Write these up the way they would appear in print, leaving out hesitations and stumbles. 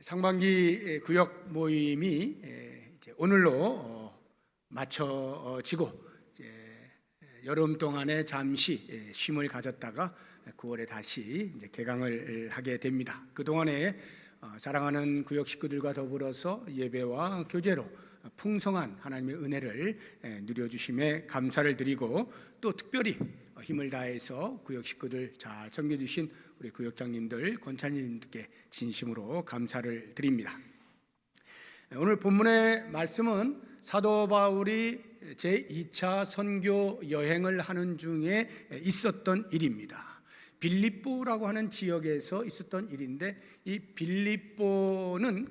상반기 구역 모임이 이제 오늘로 마쳐지고 이제 여름 동안에 잠시 쉼을 가졌다가 9월에 다시 이제 개강을 하게 됩니다. 그 동안에 사랑하는 구역 식구들과 더불어서 예배와 교제로 풍성한 하나님의 은혜를 누려주심에 감사를 드리고, 또 특별히 힘을 다해서 구역 식구들 잘 섬겨주신 우리 구역장님들, 권찬님들께 진심으로 감사를 드립니다. 오늘 본문의 말씀은 사도 바울이 제2차 선교 여행을 하는 중에 있었던 일입니다. 빌립보라고 하는 지역에서 있었던 일인데, 이 빌립보는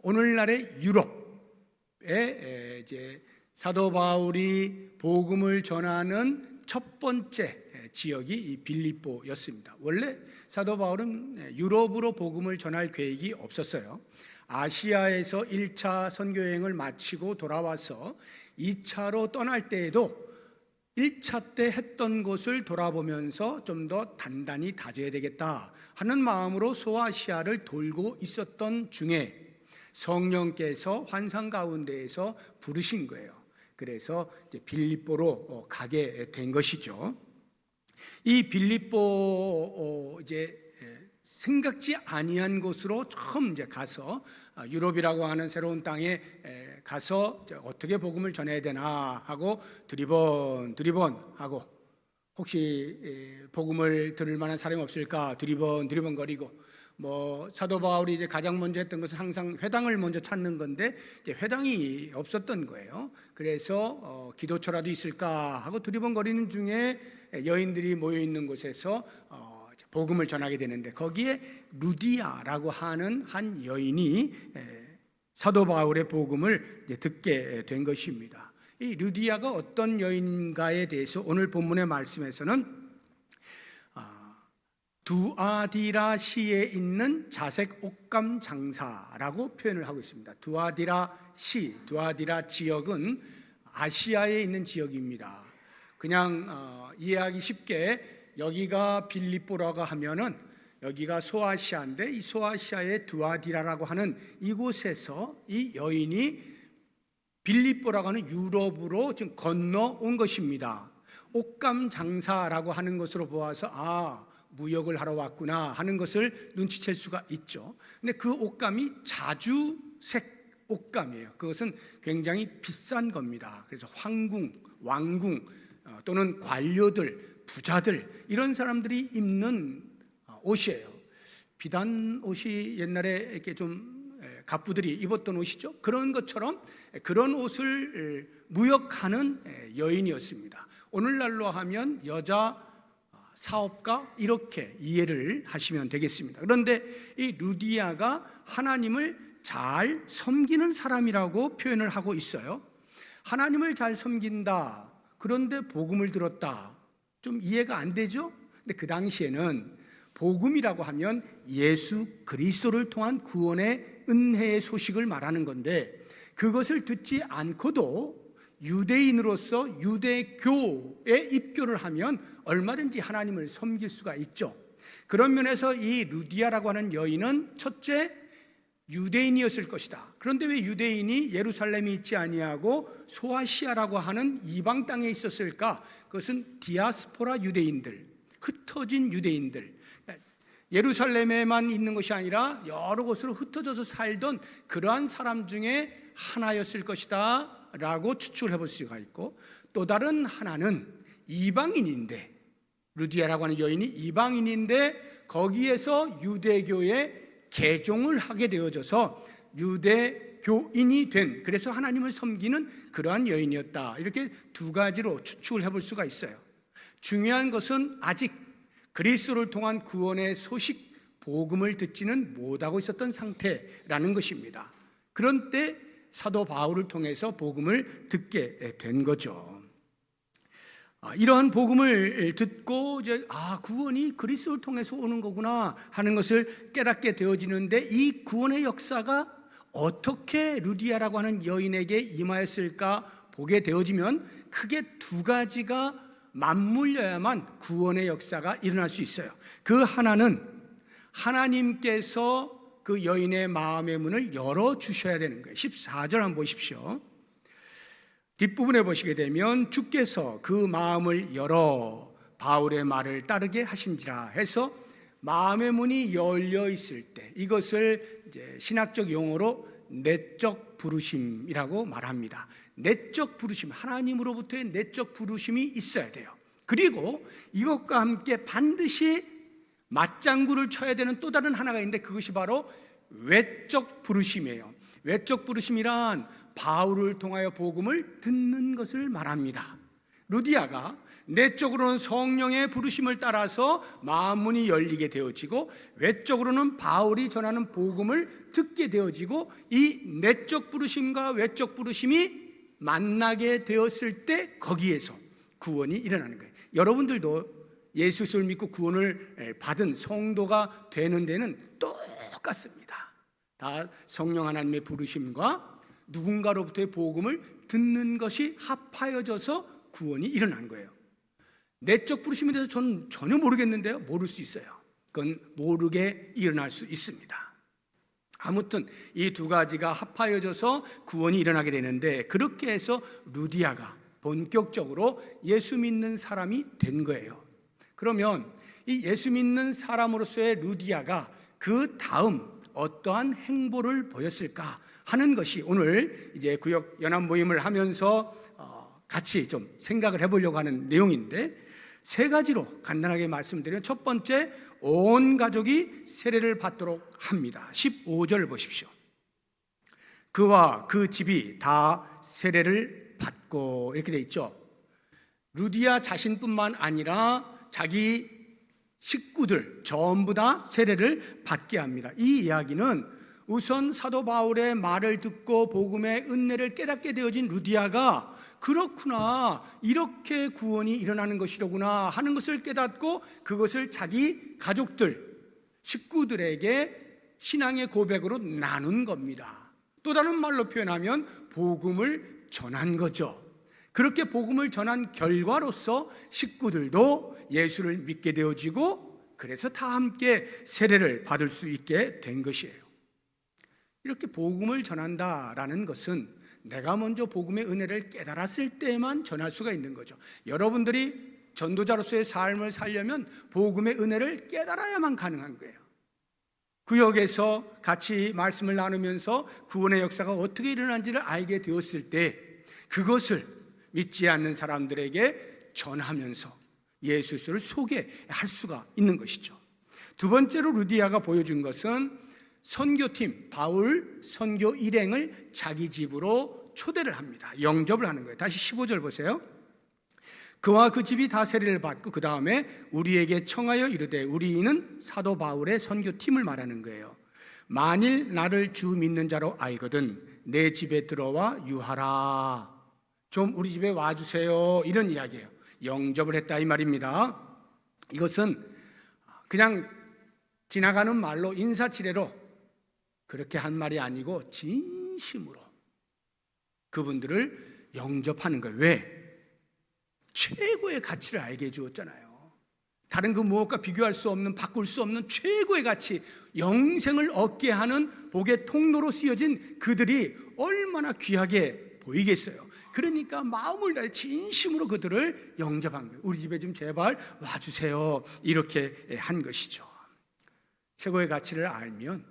오늘날의 유럽에 이제 사도 바울이 복음을 전하는 첫 번째 지역이 이 빌립보였습니다. 원래 사도 바울은 유럽으로 복음을 전할 계획이 없었어요. 아시아에서 1차 선교여행을 마치고 돌아와서 2차로 떠날 때에도 1차 때 했던 것을 돌아보면서 좀 더 단단히 다져야 되겠다 하는 마음으로 소아시아를 돌고 있었던 중에 성령께서 환상 가운데에서 부르신 거예요. 그래서 이제 빌립보로 가게 된 것이죠. 이 빌립보 이제 생각지 아니한 곳으로 처음 이제 가서 유럽이라고 하는 새로운 땅에 가서 어떻게 복음을 전해야 되나 하고 두리번 하고, 혹시 복음을 들을 만한 사람이 없을까 두리번 거리고, 사도 바울이 이제 가장 먼저 했던 것은 항상 회당을 먼저 찾는 건데 이제 회당이 없었던 거예요. 그래서 기도처라도 있을까 하고 두리번거리는 중에 여인들이 모여 있는 곳에서 복음을 전하게 되는데, 거기에 루디아라고 하는 한 여인이 사도 바울의 복음을 듣게 된 것입니다. 이 루디아가 어떤 여인가에 대해서 오늘 본문의 말씀에서는 두아디라 시에 있는 자색 옷감 장사라고 표현을 하고 있습니다. 두아디라 지역은 아시아에 있는 지역입니다. 그냥 이해하기 쉽게 여기가 빌립보라고 하면은 여기가 소아시아인데, 이 소아시아의 두아디라라고 하는 이곳에서 이 여인이 빌립보라고 하는 유럽으로 지금 건너온 것입니다. 옷감 장사라고 하는 것으로 보아서 무역을 하러 왔구나 하는 것을 눈치챌 수가 있죠. 근데 그 옷감이 자주색 옷감이에요. 그것은 굉장히 비싼 겁니다. 그래서 황궁, 왕궁 또는 관료들, 부자들, 이런 사람들이 입는 옷이에요. 비단 옷이 옛날에 이렇게 좀 갑부들이 입었던 옷이죠. 그런 것처럼 그런 옷을 무역하는 여인이었습니다. 오늘날로 하면 여자 사업가, 이렇게 이해를 하시면 되겠습니다. 그런데 이 루디아가 하나님을 잘 섬기는 사람이라고 표현을 하고 있어요. 하나님을 잘 섬긴다, 그런데 복음을 들었다, 좀 이해가 안 되죠? 근데 그 당시에는 복음이라고 하면 예수 그리스도를 통한 구원의 은혜의 소식을 말하는 건데, 그것을 듣지 않고도 유대인으로서 유대교에 입교를 하면 얼마든지 하나님을 섬길 수가 있죠. 그런 면에서 이 루디아라고 하는 여인은 첫째, 유대인이었을 것이다. 그런데 왜 유대인이 예루살렘에 있지 아니하고 소아시아라고 하는 이방 땅에 있었을까? 그것은 디아스포라 유대인들, 흩어진 유대인들, 예루살렘에만 있는 것이 아니라 여러 곳으로 흩어져서 살던 그러한 사람 중에 하나였을 것이다 라고 추측을 해볼 수가 있고, 또 다른 하나는 이방인인데, 루디아라고 하는 여인이 이방인인데 거기에서 유대교에 개종을 하게 되어져서 유대교인이 된, 그래서 하나님을 섬기는 그러한 여인이었다. 이렇게 두 가지로 추측을 해볼 수가 있어요. 중요한 것은 아직 그리스도를 통한 구원의 소식, 복음을 듣지는 못하고 있었던 상태라는 것입니다. 그런 때 사도 바울을 통해서 복음을 듣게 된 거죠. 이러한 복음을 듣고 이제 구원이 그리스도를 통해서 오는 거구나 하는 것을 깨닫게 되어지는데, 이 구원의 역사가 어떻게 루디아라고 하는 여인에게 임하였을까 보게 되어지면 크게 두 가지가 맞물려야만 구원의 역사가 일어날 수 있어요. 그 하나는 하나님께서 그 여인의 마음의 문을 열어주셔야 되는 거예요. 14절 한번 보십시오. 뒷부분에 보시게 되면 주께서 그 마음을 열어 바울의 말을 따르게 하신지라 해서 마음의 문이 열려 있을 때, 이것을 이제 신학적 용어로 내적 부르심이라고 말합니다. 내적 부르심, 하나님으로부터의 내적 부르심이 있어야 돼요. 그리고 이것과 함께 반드시 맞장구를 쳐야 되는 또 다른 하나가 있는데, 그것이 바로 외적 부르심이에요. 외적 부르심이란 바울을 통하여 복음을 듣는 것을 말합니다. 루디아가 내적으로는 성령의 부르심을 따라서 마음 문이 열리게 되어지고, 외적으로는 바울이 전하는 복음을 듣게 되어지고, 이 내적 부르심과 외적 부르심이 만나게 되었을 때 거기에서 구원이 일어나는 거예요. 여러분들도 예수를 믿고 구원을 받은 성도가 되는 데는 똑같습니다. 다 성령 하나님의 부르심과 누군가로부터의 복음을 듣는 것이 합하여져서 구원이 일어난 거예요. 내적 부르심에 대해서 저는 전혀 모르겠는데요, 모를 수 있어요. 그건 모르게 일어날 수 있습니다. 아무튼 이 두 가지가 합하여져서 구원이 일어나게 되는데, 그렇게 해서 루디아가 본격적으로 예수 믿는 사람이 된 거예요. 그러면 이 예수 믿는 사람으로서의 루디아가 그 다음 어떠한 행보를 보였을까 하는 것이 오늘 이제 구역 연합 모임을 하면서 같이 좀 생각을 해보려고 하는 내용인데, 세 가지로 간단하게 말씀드리면, 첫 번째, 온 가족이 세례를 받도록 합니다. 15절 보십시오. 그와 그 집이 다 세례를 받고, 이렇게 돼 있죠. 루디아 자신뿐만 아니라 자기 식구들 전부 다 세례를 받게 합니다. 이 이야기는 우선 사도 바울의 말을 듣고 복음의 은혜를 깨닫게 되어진 루디아가 그렇구나, 이렇게 구원이 일어나는 것이로구나 하는 것을 깨닫고, 그것을 자기 가족들, 식구들에게 신앙의 고백으로 나눈 겁니다. 또 다른 말로 표현하면 복음을 전한 거죠. 그렇게 복음을 전한 결과로서 식구들도 예수를 믿게 되어지고, 그래서 다 함께 세례를 받을 수 있게 된 것이에요. 이렇게 복음을 전한다라는 것은 내가 먼저 복음의 은혜를 깨달았을 때만 전할 수가 있는 거죠. 여러분들이 전도자로서의 삶을 살려면 복음의 은혜를 깨달아야만 가능한 거예요. 구역에서 같이 말씀을 나누면서 구원의 역사가 어떻게 일어난지를 알게 되었을 때, 그것을 믿지 않는 사람들에게 전하면서 예수를 소개할 수가 있는 것이죠. 두 번째로 루디아가 보여준 것은 선교팀, 바울 선교 일행을 자기 집으로 초대를 합니다. 영접을 하는 거예요. 다시 15절 보세요. 그와 그 집이 다 세례를 받고 그 다음에 우리에게 청하여 이르되, 우리는 사도 바울의 선교팀을 말하는 거예요. 만일 나를 주 믿는 자로 알거든 내 집에 들어와 유하라. 좀 우리 집에 와주세요, 이런 이야기예요. 영접을 했다 이 말입니다. 이것은 그냥 지나가는 말로, 인사치레로 그렇게 한 말이 아니고 진심으로 그분들을 영접하는 거예요. 왜? 최고의 가치를 알게 해주었잖아요. 다른 그 무엇과 비교할 수 없는, 바꿀 수 없는 최고의 가치, 영생을 얻게 하는 복의 통로로 쓰여진 그들이 얼마나 귀하게 보이겠어요. 그러니까 마음을 다해 진심으로 그들을 영접한 거예요. 우리 집에 좀 제발 와주세요, 이렇게 한 것이죠. 최고의 가치를 알면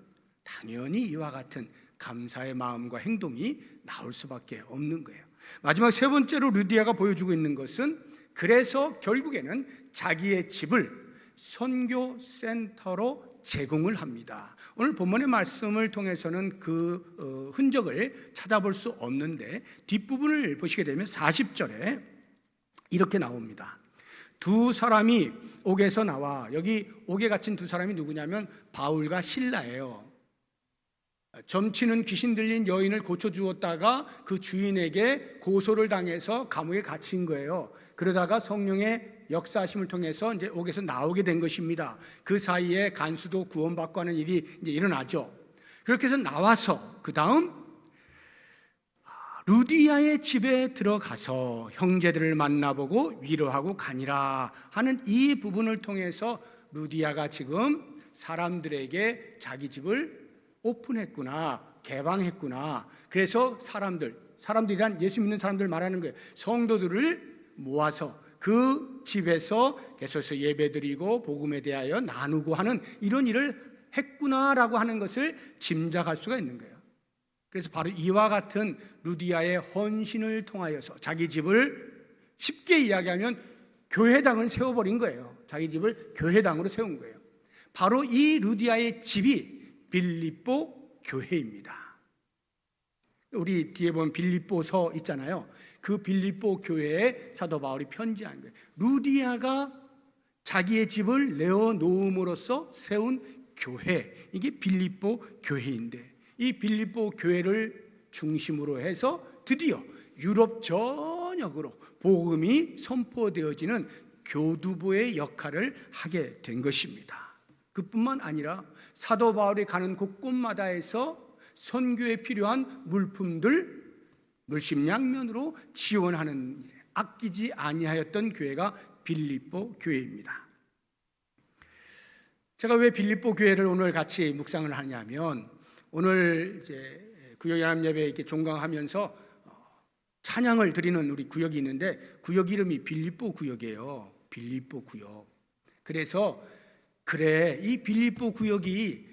당연히 이와 같은 감사의 마음과 행동이 나올 수밖에 없는 거예요. 마지막 세 번째로 루디아가 보여주고 있는 것은, 그래서 결국에는 자기의 집을 선교센터로 제공을 합니다. 오늘 본문의 말씀을 통해서는 그 흔적을 찾아볼 수 없는데, 뒷부분을 보시게 되면 40절에 이렇게 나옵니다. 두 사람이 옥에서 나와, 여기 옥에 갇힌 두 사람이 누구냐면 바울과 실라예요. 점치는 귀신 들린 여인을 고쳐주었다가 그 주인에게 고소를 당해서 감옥에 갇힌 거예요. 그러다가 성령의 역사하심을 통해서 이제 옥에서 나오게 된 것입니다. 그 사이에 간수도 구원받고 하는 일이 이제 일어나죠. 그렇게 해서 나와서 그 다음 루디아의 집에 들어가서 형제들을 만나보고 위로하고 가니라 하는 이 부분을 통해서 루디아가 지금 사람들에게 자기 집을 오픈했구나, 개방했구나. 그래서 사람들이란 예수 믿는 사람들 말하는 거예요. 성도들을 모아서 그 집에서 계속해서 예배드리고 복음에 대하여 나누고 하는 이런 일을 했구나라고 하는 것을 짐작할 수가 있는 거예요. 그래서 바로 이와 같은 루디아의 헌신을 통하여서 자기 집을 쉽게 이야기하면 교회당을 세워버린 거예요. 자기 집을 교회당으로 세운 거예요. 바로 이 루디아의 집이 빌립보 교회입니다. 우리 뒤에 보면 빌립보서 있잖아요. 그 빌립보 교회에 사도 바울이 편지한 거예요. 루디아가 자기의 집을 내어놓음으로써 세운 교회, 이게 빌립보 교회인데, 이 빌립보 교회를 중심으로 해서 드디어 유럽 전역으로 복음이 선포되어지는 교두보의 역할을 하게 된 것입니다. 그뿐만 아니라 사도 바울이 가는 곳곳마다에서 선교에 필요한 물품들 물심양면으로 지원하는 일에 아끼지 아니하였던 교회가 빌립보 교회입니다. 제가 왜 빌립보 교회를 오늘 같이 묵상을 하냐면, 오늘 이제 구역연합예배 이렇게 종강하면서 찬양을 드리는 우리 구역이 있는데, 구역 이름이 빌립보 구역이에요. 빌립보 구역. 그래서 그래, 이 빌립보 구역이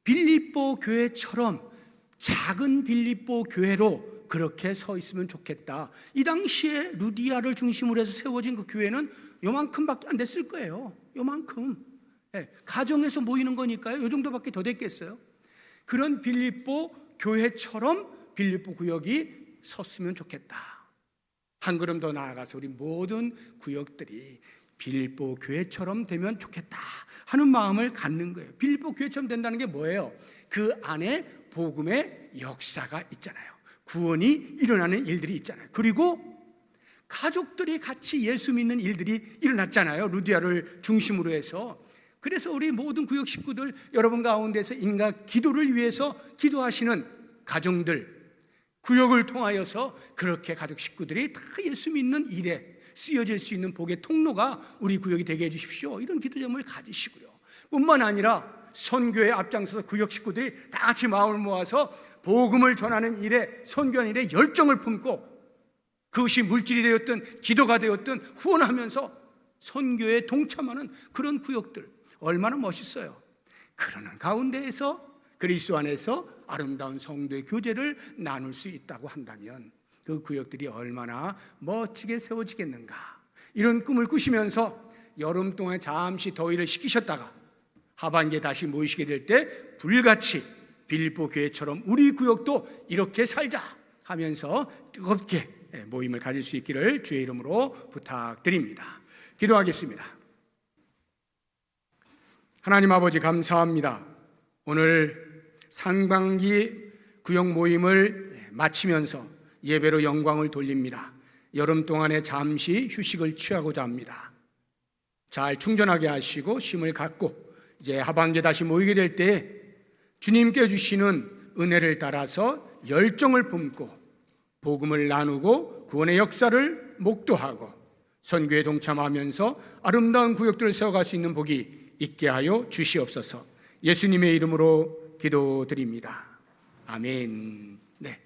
빌립보 교회처럼 작은 빌립보 교회로 그렇게 서 있으면 좋겠다. 이 당시에 루디아를 중심으로 해서 세워진 그 교회는 요만큼밖에 안 됐을 거예요. 요만큼. 가정에서 모이는 거니까요. 요 정도밖에 더 됐겠어요. 그런 빌립보 교회처럼 빌립보 구역이 섰으면 좋겠다. 한 걸음 더 나아가서 우리 모든 구역들이 빌립보 교회처럼 되면 좋겠다 하는 마음을 갖는 거예요. 빌립보 교회처럼 된다는 게 뭐예요? 그 안에 복음의 역사가 있잖아요. 구원이 일어나는 일들이 있잖아요. 그리고 가족들이 같이 예수 믿는 일들이 일어났잖아요. 루디아를 중심으로 해서. 그래서 우리 모든 구역 식구들, 여러분 가운데서 인간 기도를 위해서 기도하시는 가정들, 구역을 통하여서 그렇게 가족 식구들이 다 예수 믿는 일에 쓰여질 수 있는 복의 통로가 우리 구역이 되게 해주십시오. 이런 기도점을 가지시고요. 뿐만 아니라 선교에 앞장서서 구역 식구들이 다 같이 마음을 모아서 복음을 전하는 일에, 선교하는 일에 열정을 품고, 그것이 물질이 되었든 기도가 되었든 후원하면서 선교에 동참하는 그런 구역들, 얼마나 멋있어요. 그러는 가운데에서 그리스도 안에서 아름다운 성도의 교제를 나눌 수 있다고 한다면 그 구역들이 얼마나 멋지게 세워지겠는가. 이런 꿈을 꾸시면서 여름 동안 잠시 더위를 식히셨다가 하반기에 다시 모이시게 될 때 불같이 빌립보 교회처럼 우리 구역도 이렇게 살자 하면서 뜨겁게 모임을 가질 수 있기를 주의 이름으로 부탁드립니다. 기도하겠습니다. 하나님 아버지, 감사합니다. 오늘 상반기 구역 모임을 마치면서 예배로 영광을 돌립니다. 여름 동안에 잠시 휴식을 취하고자 합니다. 잘 충전하게 하시고 힘을 갖고 이제 하반기에 다시 모이게 될 때 주님께 주시는 은혜를 따라서 열정을 품고 복음을 나누고 구원의 역사를 목도하고 선교에 동참하면서 아름다운 구역들을 세워갈 수 있는 복이 있게 하여 주시옵소서. 예수님의 이름으로 기도드립니다. 아멘. 네.